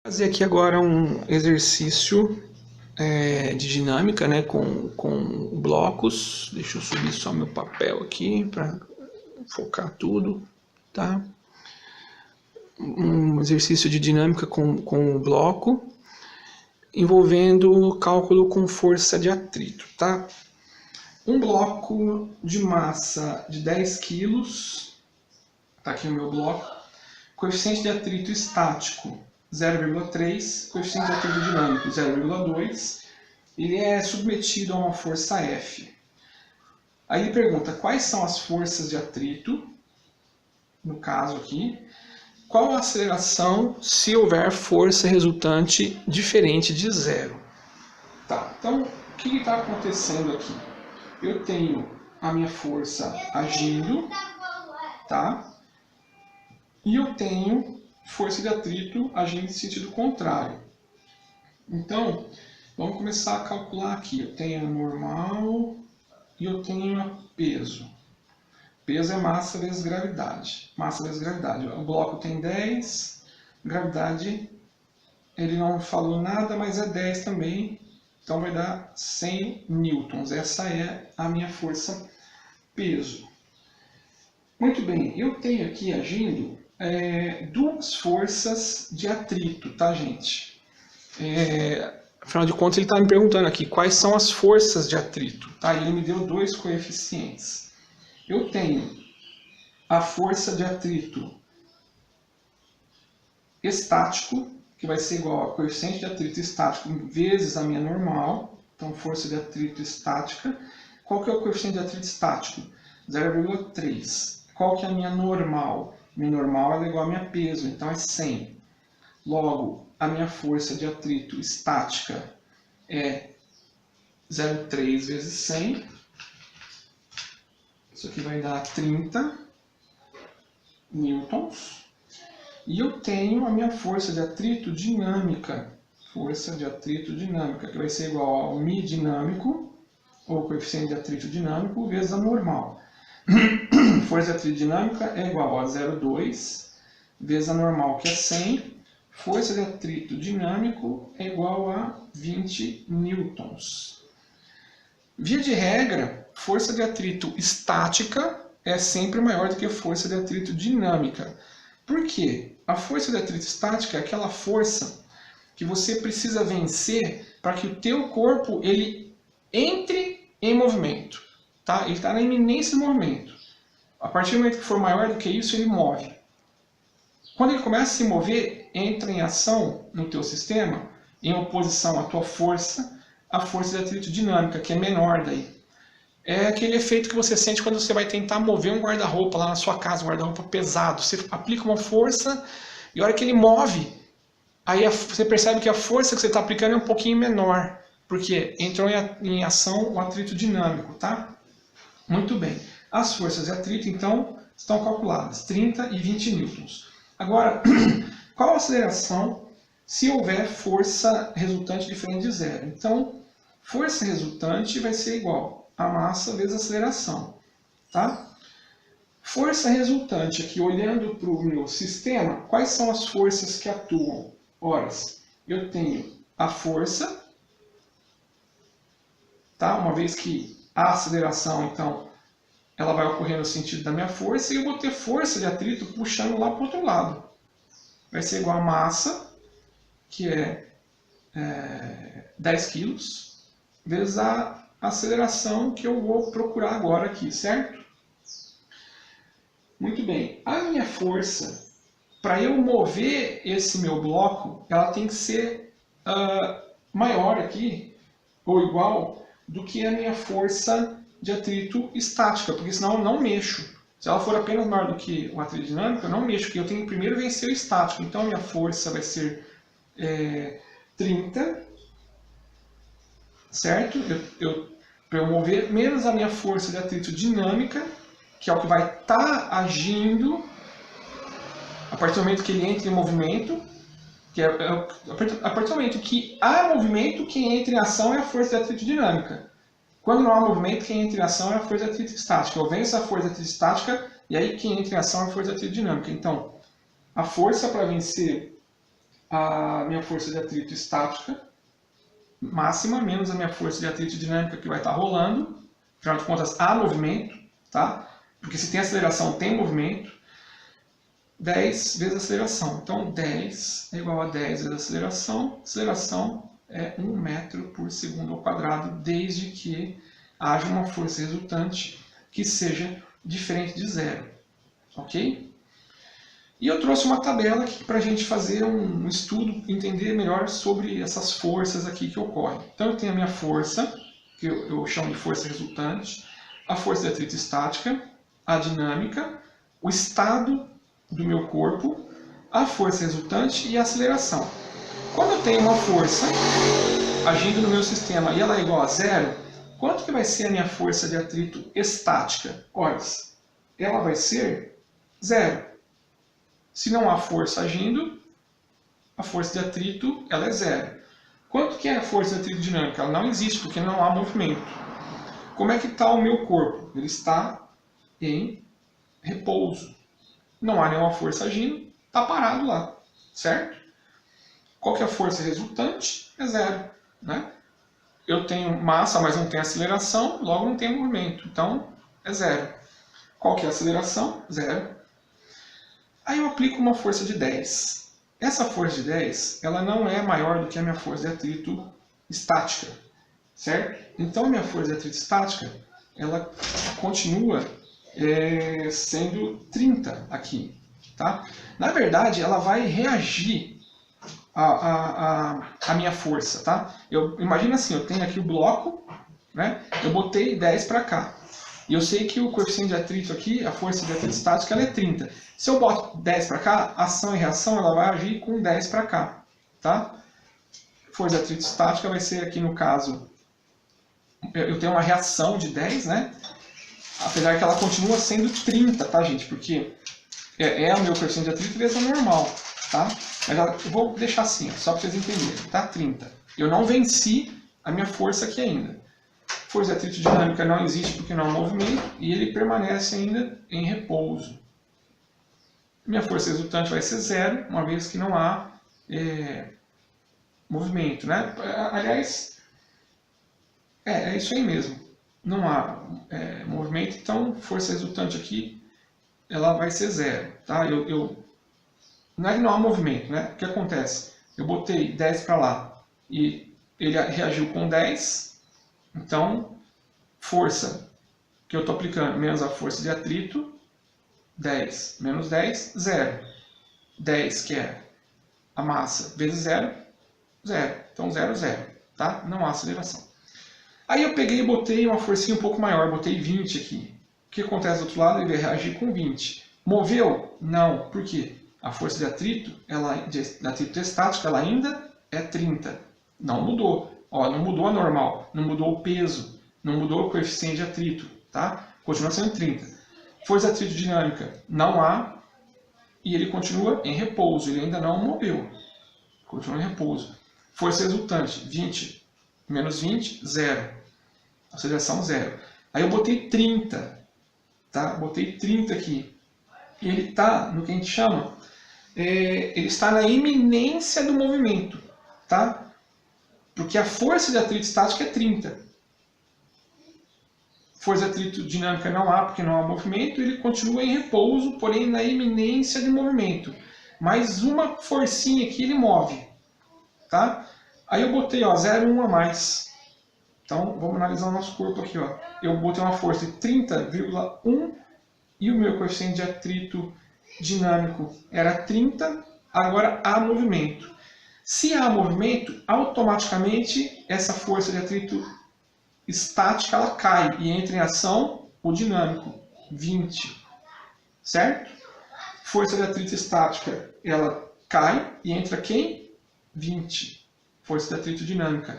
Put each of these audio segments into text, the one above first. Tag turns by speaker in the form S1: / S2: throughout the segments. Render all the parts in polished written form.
S1: Fazer aqui agora um exercício de dinâmica, né, com blocos. Deixa eu subir só meu papel aqui para focar tudo, tá? Um exercício de dinâmica com o bloco, envolvendo cálculo com força de atrito, tá? Um bloco de massa de 10 kg, tá aqui o meu bloco, coeficiente de atrito estático 0,3, coeficiente de atrito dinâmico 0,2, ele é submetido a uma força F. Aí ele pergunta quais são as forças de atrito, no caso aqui, qual a aceleração se houver força resultante diferente de zero. Tá, então o que está acontecendo aqui? Eu tenho a minha força agindo, tá? E eu tenho força de atrito agindo em sentido contrário. Então, vamos começar a calcular aqui. Eu tenho a normal e eu tenho a peso. Peso é massa vezes gravidade. Massa vezes gravidade. O bloco tem 10, gravidade, ele não falou nada, mas é 10 também. Então vai dar 100 newtons. Essa é a minha força peso. Muito bem, eu tenho aqui agindo duas forças de atrito, tá, gente? Afinal de contas, ele está me perguntando aqui quais são as forças de atrito. Tá? Ele me deu dois coeficientes. Eu tenho a força de atrito estático, que vai ser igual a coeficiente de atrito estático vezes a minha normal. Então, força de atrito estática. Qual que é o coeficiente de atrito estático? 0,3. Qual que é a minha normal? Minha normal é igual a minha peso, então é 100. Logo, a minha força de atrito estática é 0,3 vezes 100. Isso aqui vai dar 30 newtons. E eu tenho a minha força de atrito dinâmica. Força de atrito dinâmica, que vai ser igual ao μ dinâmico, ou coeficiente de atrito dinâmico, vezes a normal. Força de atrito dinâmica é igual a 0,2 vezes a normal, que é 100. Força de atrito dinâmico é igual a 20 newtons. Via de regra, força de atrito estática é sempre maior do que a força de atrito dinâmica. Por quê? A força de atrito estática é aquela força que você precisa vencer para que o teu corpo ele entre em movimento. Tá? Ele está na iminência do movimento. A partir do momento que for maior do que isso, ele move. Quando ele começa a se mover, entra em ação no teu sistema, em oposição à tua força, a força de atrito dinâmica, que é menor daí. É aquele efeito que você sente quando você vai tentar mover um guarda-roupa lá na sua casa, um guarda-roupa pesado. Você aplica uma força e a hora que ele move, aí você percebe que a força que você está aplicando é um pouquinho menor, porque entrou em ação o atrito dinâmico, tá? Muito bem. As forças de atrito, então, estão calculadas, 30 e 20 newtons. Agora, qual a aceleração se houver força resultante diferente de zero? Então, força resultante vai ser igual a massa vezes a aceleração. Tá? Força resultante, aqui olhando para o meu sistema, quais são as forças que atuam? Ora, eu tenho a força, tá? Uma vez que a aceleração, então, ela vai ocorrer no sentido da minha força, e eu vou ter força de atrito puxando lá para o outro lado. Vai ser igual a massa, que é 10 kg, vezes a aceleração que eu vou procurar agora aqui, certo? Muito bem. A minha força, para eu mover esse meu bloco, ela tem que ser maior aqui, ou igual, do que a minha força de atrito estática, porque senão eu não mexo. Se ela for apenas maior do que o atrito dinâmico, eu não mexo, porque eu tenho que primeiro vencer o estático. Então a minha força vai ser 30, certo? Para eu mover, menos a minha força de atrito dinâmica, que é o que vai estar agindo a partir do momento que ele entra em movimento, que a partir do momento que há movimento, quem entra em ação é a força de atrito dinâmica. Quando não há movimento, quem entra em ação é a força de atrito estática. Eu venço a força de atrito estática, e aí quem entra em ação é a força de atrito dinâmica. Então, a força para vencer a minha força de atrito estática máxima menos a minha força de atrito dinâmica que vai estar rolando. Afinal de contas, há movimento, tá? Porque se tem aceleração, tem movimento. 10 vezes aceleração. Então, 10 é igual a 10 vezes aceleração. Aceleração é 1 metro por segundo ao quadrado, desde que haja uma força resultante que seja diferente de zero. Ok? E eu trouxe uma tabela aqui para a gente fazer um estudo, entender melhor sobre essas forças aqui que ocorrem. Então eu tenho a minha força, que eu chamo de força resultante, a força de atrito estática, a dinâmica, o estado do meu corpo, a força resultante e a aceleração. Quando eu tenho uma força agindo no meu sistema e ela é igual a zero, quanto que vai ser a minha força de atrito estática? Olha, ela vai ser zero. Se não há força agindo, a força de atrito ela é zero. Quanto que é a força de atrito dinâmica? Ela não existe, porque não há movimento. Como é que está o meu corpo? Ele está em repouso. Não há nenhuma força agindo, está parado lá, certo? Qual que é a força resultante? É zero, né? Eu tenho massa, mas não tenho aceleração, logo não tenho movimento, então é zero. Qual que é a aceleração? Zero. Aí eu aplico uma força de 10. Essa força de 10, ela não é maior do que a minha força de atrito estática, certo? Então a minha força de atrito estática, ela continua sendo 30 aqui, tá? Na verdade, ela vai reagir à minha força, tá? Imagina assim, eu tenho aqui o bloco, né? Eu botei 10 para cá. E eu sei que o coeficiente de atrito aqui, a força de atrito estática, ela é 30. Se eu boto 10 para cá, ação e reação ela vai agir com 10 para cá, tá? Força de atrito estática vai ser aqui no caso, eu tenho uma reação de 10, né? Apesar que ela continua sendo 30, tá, gente? Porque é o meu coeficiente de atrito vezes a normal, tá? Mas eu vou deixar assim, ó, só para vocês entenderem, tá? 30. Eu não venci a minha força aqui ainda. Força de atrito dinâmica não existe porque não há movimento e ele permanece ainda em repouso. Minha força resultante vai ser zero, uma vez que não há movimento, né? Aliás, é isso aí mesmo. Não há movimento, então força resultante aqui ela vai ser zero, tá? Não é que não há movimento, né? O que acontece? Eu botei 10 para lá e ele reagiu com 10. Então, força que eu estou aplicando menos a força de atrito, 10 menos 10, 0. 10, que é a massa, vezes 0, 0. Então, 0, 0. Tá? Não há aceleração. Aí eu peguei e botei uma forcinha um pouco maior, botei 20 aqui. O que acontece do outro lado? Ele vai reagir com 20. Moveu? Não. Por quê? A força de atrito, de atrito estático, ela ainda é 30. Não mudou. Ó, não mudou a normal, não mudou o peso, não mudou o coeficiente de atrito, tá? Continua sendo 30. Força de atrito dinâmica, não há, e ele continua em repouso, ele ainda não moveu. Continua em repouso. Força resultante, 20 menos 20, 0. Aceleração, 0. Aí eu botei 30, tá? Botei 30 aqui. E ele está no que a gente chama, ele está na iminência do movimento, tá? Porque a força de atrito estática é 30. Força de atrito dinâmica não há, porque não há movimento, ele continua em repouso, porém na iminência de movimento. Mais uma forcinha aqui ele move, tá? Aí eu botei, ó, 0,1 a mais. Então, vamos analisar o nosso corpo aqui, ó. Eu botei uma força de 30,1 e o meu coeficiente de atrito dinâmico era 30, agora há movimento. Se há movimento, automaticamente essa força de atrito estática ela cai e entra em ação o dinâmico, 20, certo? Força de atrito estática ela cai e entra quem? 20, força de atrito dinâmica.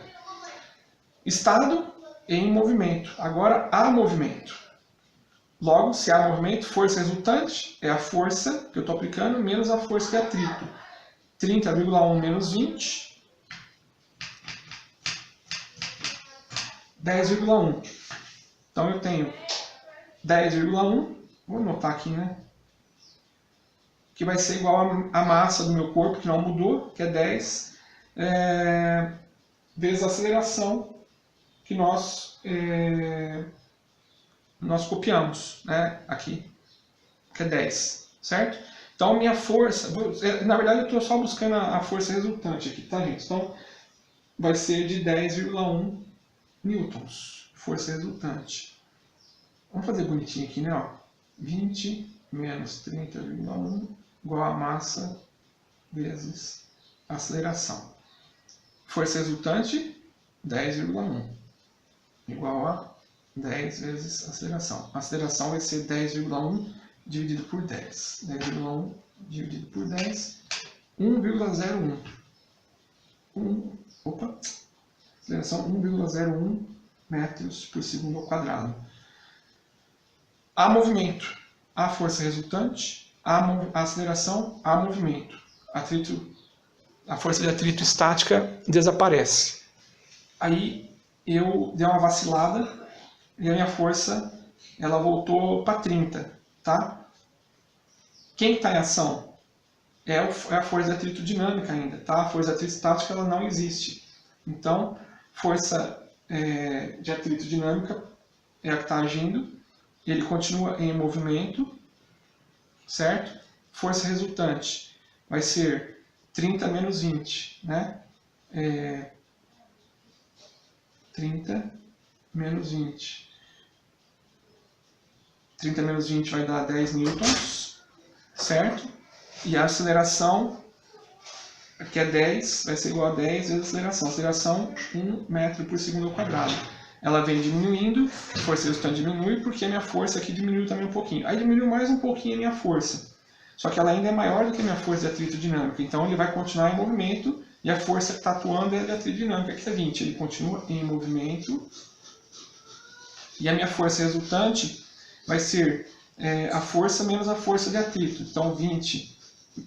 S1: Estado em movimento, agora há movimento. Logo, se há movimento, força resultante é a força que eu estou aplicando menos a força de atrito. 30,1 menos 20, 10,1. Então eu tenho 10,1, vou anotar aqui, né? que vai ser igual a massa do meu corpo, que não mudou, que é 10, vezes a aceleração que nós copiamos, né, aqui, que é 10, certo? Então, minha força, na verdade eu estou só buscando a força resultante aqui, tá, gente? Então, vai ser de 10,1 newtons, força resultante. Vamos fazer bonitinho aqui, né? Ó. 20 menos 30,1 igual a massa vezes a aceleração. Força resultante, 10,1 igual a 10 vezes a aceleração. A aceleração vai ser 10,1 dividido por 10. 10,1 dividido por 10, 1,01. Aceleração 1,01 metros por segundo ao quadrado. Há movimento, há força resultante, há aceleração, há movimento. A força de atrito estática desaparece. Aí eu dei uma vacilada e a minha força ela voltou para 30, tá? Quem está em ação é a força de atrito dinâmica ainda, tá? A força de atrito estática ela não existe. Então, força de atrito dinâmica é a que está agindo, ele continua em movimento, certo? Força resultante vai ser 30 menos 20, né? 30 menos 20. 30 menos 20 vai dar 10 newtons, certo? E a aceleração, que é 10, vai ser igual a 10 vezes a aceleração. Aceleração, 1 metro por segundo ao quadrado. Ela vem diminuindo, a força resultante diminui, porque a minha força aqui diminuiu também um pouquinho. Aí diminuiu mais um pouquinho a minha força. Só que ela ainda é maior do que a minha força de atrito dinâmica. Então ele vai continuar em movimento, e a força que está atuando é a de atrito dinâmica, que é 20. Ele continua em movimento. E a minha força resultante vai ser a força menos a força de atrito. Então 20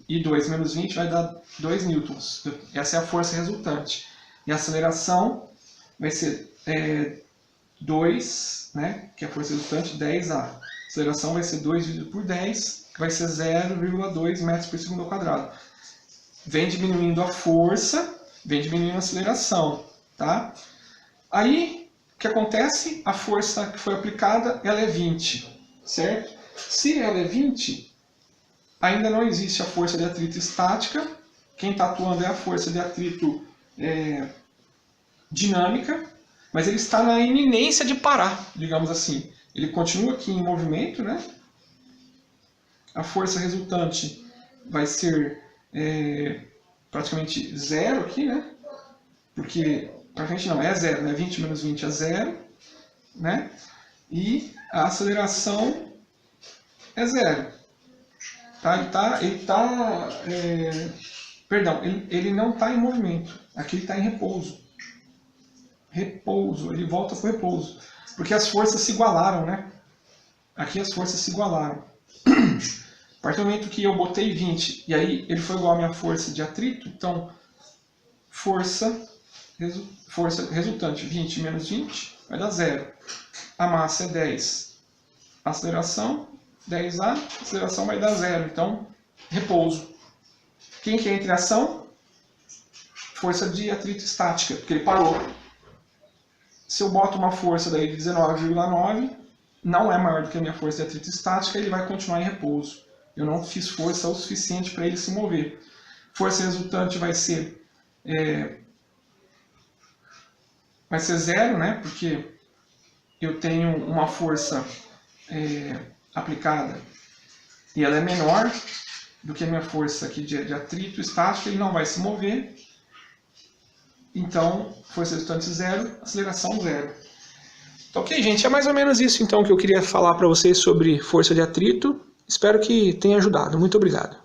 S1: e 2 menos 20 vai dar 2 newtons. Essa é a força resultante. E a aceleração vai ser 2, né, que é a força resultante, 10A. A aceleração vai ser 2 dividido por 10, que vai ser 0,2 metros por segundo ao quadrado. Vem diminuindo a força, vem diminuindo a aceleração, tá? Aí, o que acontece? A força que foi aplicada, ela é 20, certo? Se ela é 20, ainda não existe a força de atrito estática. Quem está atuando é a força de atrito dinâmica, mas ele está na iminência de parar, digamos assim. Ele continua aqui em movimento, né? A força resultante vai ser praticamente zero aqui, né? Porque praticamente não, é zero, né? 20 menos 20 é zero, né? E a aceleração é zero. Tá? Ele não está em movimento. Aqui ele está em repouso. Repouso, ele volta para o repouso. Porque as forças se igualaram, né? Aqui as forças se igualaram. A partir do momento que eu botei 20 e aí ele foi igual à minha força de atrito, então força resultante 20 menos 20 vai dar 0. A massa é 10. A aceleração, 10A, a aceleração vai dar 0. Então, repouso. Quem que entra em ação? Força de atrito estática, porque ele parou. Se eu boto uma força daí de 19,9, não é maior do que a minha força de atrito estática, ele vai continuar em repouso. Eu não fiz força o suficiente para ele se mover. Força resultante vai ser 0, né? Porque eu tenho uma força aplicada e ela é menor do que a minha força aqui de atrito estático, ele não vai se mover. Então, força resultante 0, aceleração 0. Então, ok, gente, é mais ou menos isso então que eu queria falar para vocês sobre força de atrito. Espero que tenha ajudado. Muito obrigado.